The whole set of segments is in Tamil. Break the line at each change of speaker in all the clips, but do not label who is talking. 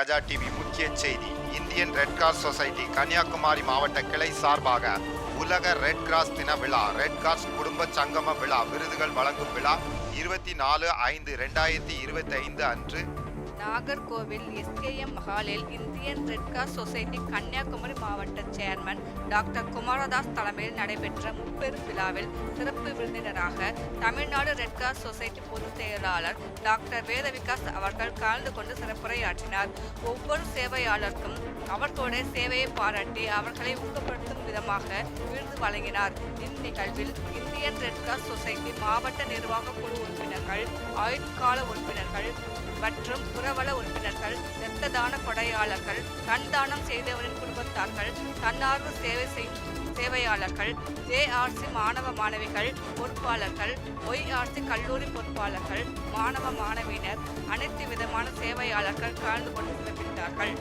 கஜா டிவி முக்கிய செய்தி. Indian Red Cross Society Kanyakumari மாவட்ட கிளை சார்பாக உலக ரெட் கிராஸ் தின விழா, ரெட் கிராஸ் குடும்ப சங்கம விழா, விருதுகள் வழங்கும் விழா 24/5/2025 அன்று
நாகர்கோவில் எஸ்கேஎம் ஹாலில் Indian Red Cross Society Kanyakumari மாவட்ட சேர்மன் டாக்டர் குமாரதாஸ் தலைமையில் நடைபெற்ற முப்பெரும் விழாவில் சிறப்பு விருந்தினராக தமிழ்நாடு ரெட் கிராஸ் சொசைட்டி பொதுச் செயலாளர் டாக்டர் வேதவிகாஸ் அவர்கள் கலந்து கொண்டு சிறப்புரையாற்றினார். ஒவ்வொரு சேவையாளருக்கும் அவர்களுடைய சேவையை பாராட்டி அவர்களை ஊக்கப்படுத்தும் விதமாக விருது வழங்கினார். இந்நிகழ்வில் இந்தியன் ரெட் கிராஸ் சொசைட்டி மாவட்ட நிர்வாக குழு உறுப்பினர்கள், ஆயுட்கால உறுப்பினர்கள் மற்றும் புறவள உறுப்பினர்கள், இரத்த தான கொடையாளர்கள், கண் தானம் செய்தவரின் குடும்பத்தார்கள், தன்னார்வ சேவை சேவையாளர்கள், ஜேஆர்சி மாணவ மாணவிகள், பொறுப்பாளர்கள், ஒய்ஆர்சி கல்லூரி பொறுப்பாளர்கள், மாணவ மாணவியினர், அனைத்து விதமான சேவையாளர்கள் கலந்து கொண்டு சிறப்பித்தார்கள்.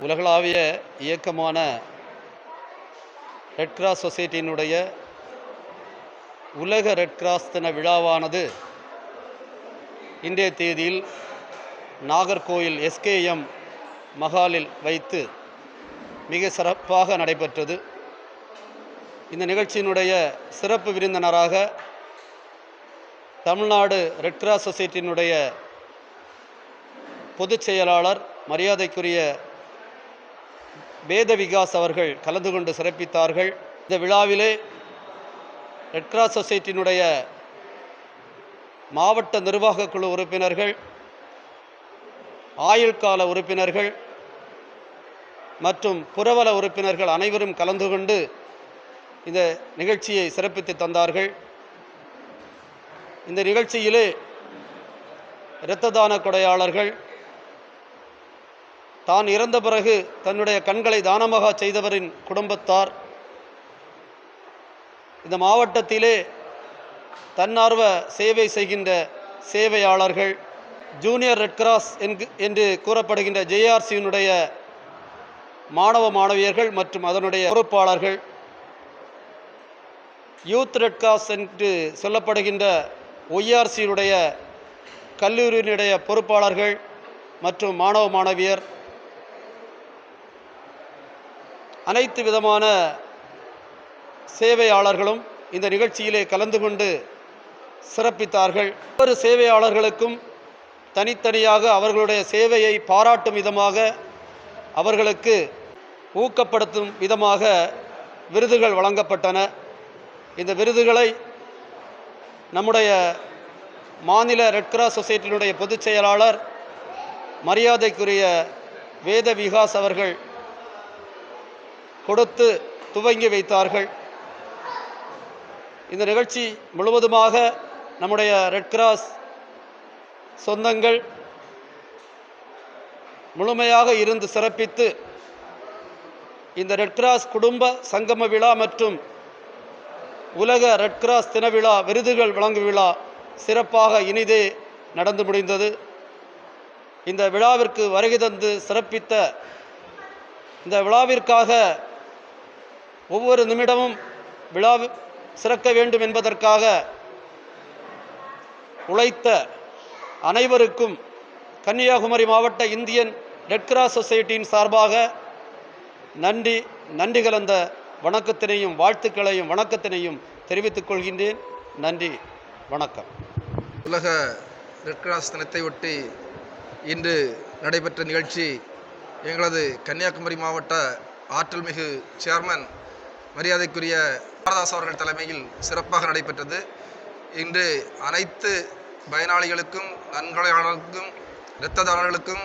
உலகளாவிய இயக்கமான ரெட் கிராஸ் சொசைட்டியினுடைய உலக ரெட் கிராஸ் தின விழாவானது இன்றைய தேதியில் நாகர்கோயில் எஸ்கேஎம் மஹாலில் வைத்து மிக சிறப்பாக நடைபெற்றது. இந்த நிகழ்ச்சியினுடைய சிறப்பு விருந்தினராக தமிழ்நாடு ரெட் கிராஸ் சொசைட்டியினுடைய பொதுச் செயலாளர் மரியாதைக்குரிய வேத விகாஸ் அவர்கள் கலந்து கொண்டு சிறப்பித்தார்கள். இந்த விழாவிலே ரெட் கிராஸ் சொசைட்டியினுடைய மாவட்ட நிர்வாக குழு உறுப்பினர்கள், ஆயுள்கால உறுப்பினர்கள் மற்றும் புரவல உறுப்பினர்கள் அனைவரும் கலந்து கொண்டு இந்த நிகழ்ச்சியை சிறப்பித்து தந்தார்கள். இந்த நிகழ்ச்சியிலே இரத்த தான கொடையாளர்கள், தான் இறந்த பிறகு தன்னுடைய கண்களை தானமாக செய்தவரின் குடும்பத்தார், இந்த மாவட்டத்திலே தன்னார்வ சேவை செய்கின்ற சேவையாளர்கள், ஜூனியர் ரெட் கிராஸ் என்று கூறப்படுகின்ற ஜேஆர்சியினுடைய மாணவ மாணவியர்கள் மற்றும் அதனுடைய பொறுப்பாளர்கள், யூத் ரெட் கிராஸ் என்று சொல்லப்படுகின்ற ஒய்ஆர்சியுடைய கல்லூரியினுடைய பொறுப்பாளர்கள் மற்றும் மாணவ மாணவியர், அனைத்து விதமான சேவையாளர்களும் இந்த நிகழ்ச்சியிலே கலந்து கொண்டு சிறப்பித்தார்கள். ஒவ்வொரு சேவையாளர்களுக்கும் தனித்தனியாக அவர்களுடைய சேவையை பாராட்டும் விதமாக, அவர்களுக்கு ஊக்கப்படுத்தும் விதமாக விருதுகள் வழங்கப்பட்டன. இந்த விருதுகளை நம்முடைய மாநில ரெட் கிராஸ் சொசைட்டியினுடைய பொதுச் செயலாளர் மரியாதைக்குரிய வேத விகாஸ் அவர்கள் கொடுத்து துவங்கி வைத்தார்கள். இந்த நிகழ்ச்சி முழுவதுமாக நம்முடைய ரெட் கிராஸ் சொந்தங்கள் முழுமையாக இருந்து சிறப்பித்து இந்த ரெட் கிராஸ் குடும்ப சங்கம விழா மற்றும் உலக ரெட் கிராஸ் தின விழா விருதுகள் வழங்கும் விழா சிறப்பாக இனிதே நடந்து முடிந்தது. இந்த விழாவிற்கு வருகை தந்து சிறப்பித்த, இந்த விழாவிற்காக ஒவ்வொரு நிமிடமும் விழா சிறக்க வேண்டும் என்பதற்காக உழைத்த அனைவருக்கும் கன்னியாகுமரி மாவட்ட இந்தியன் ரெட் கிராஸ் சொசைட்டியின் சார்பாக நன்றி கலந்த வணக்கத்தினையும் வாழ்த்துக்களையும் வணக்கத்தினையும் தெரிவித்துக் கொள்கின்றேன். நன்றி, வணக்கம்.
உலக ரெட் கிராஸ் தினத்தை ஒட்டி இன்று நடைபெற்ற நிகழ்ச்சி எங்களது கன்னியாகுமரி மாவட்ட ஆற்றல் மிகு சேர்மன் மரியாதைக்குரிய குமாரதாஸ் அவர்கள் தலைமையில் சிறப்பாக நடைபெற்றது. இன்று அனைத்து பயனாளிகளுக்கும், நன்கொடையாளர்களுக்கும், இரத்த தானர்களுக்கும்,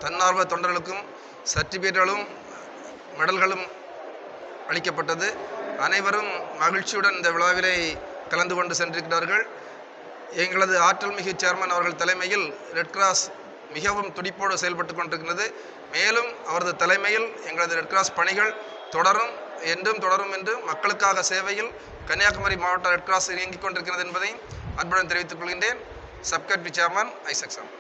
தன்னார்வ தொண்டர்களுக்கும் சர்டிஃபிகேட்டுகளும் மெடல்களும் அளிக்கப்பட்டது. அனைவரும் மகிழ்ச்சியுடன் இந்த விழாவிலே கலந்து கொண்டு சென்றிருக்கிறார்கள். எங்களது ஆற்றல் மிகு சேர்மன் அவர்கள் தலைமையில் ரெட் கிராஸ் மிகவும் துடிப்போடு செயல்பட்டு கொண்டிருக்கிறது. மேலும் அவரது தலைமையில் எங்களது ரெட் கிராஸ் பணிகள் என்றும் தொடரும் என்று மக்களுக்காக சேவையில் கன்னியாகுமரி மாவட்ட ரெட் கிராஸ் இயங்கிக் கொண்டிருக்கிறது என்பதை அன்புடன் தெரிவித்துக் கொள்கின்றேன். சப்கட்பி சேர்மன் ஐசக் சாம்.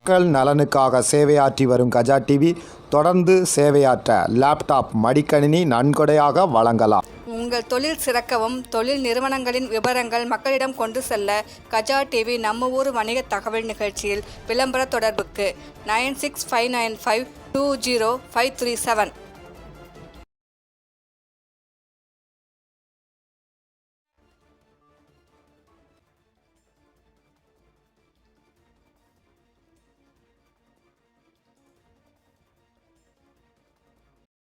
மக்கள் நலனுக்காக சேவையாற்றி வரும் கஜா டிவி தொடர்ந்து சேவையாற்ற லேப்டாப், மடிக்கணினி நன்கொடையாக வழங்கலாம்.
உங்கள் தொழில் சிறக்கவும், தொழில் நிறுவனங்களின் விவரங்கள் மக்களிடம் கொண்டு செல்ல கஜா டிவி நம்ம ஊர் வணிக தகவல் நிகழ்ச்சியில் விளம்பர தொடர்புக்கு 9659520537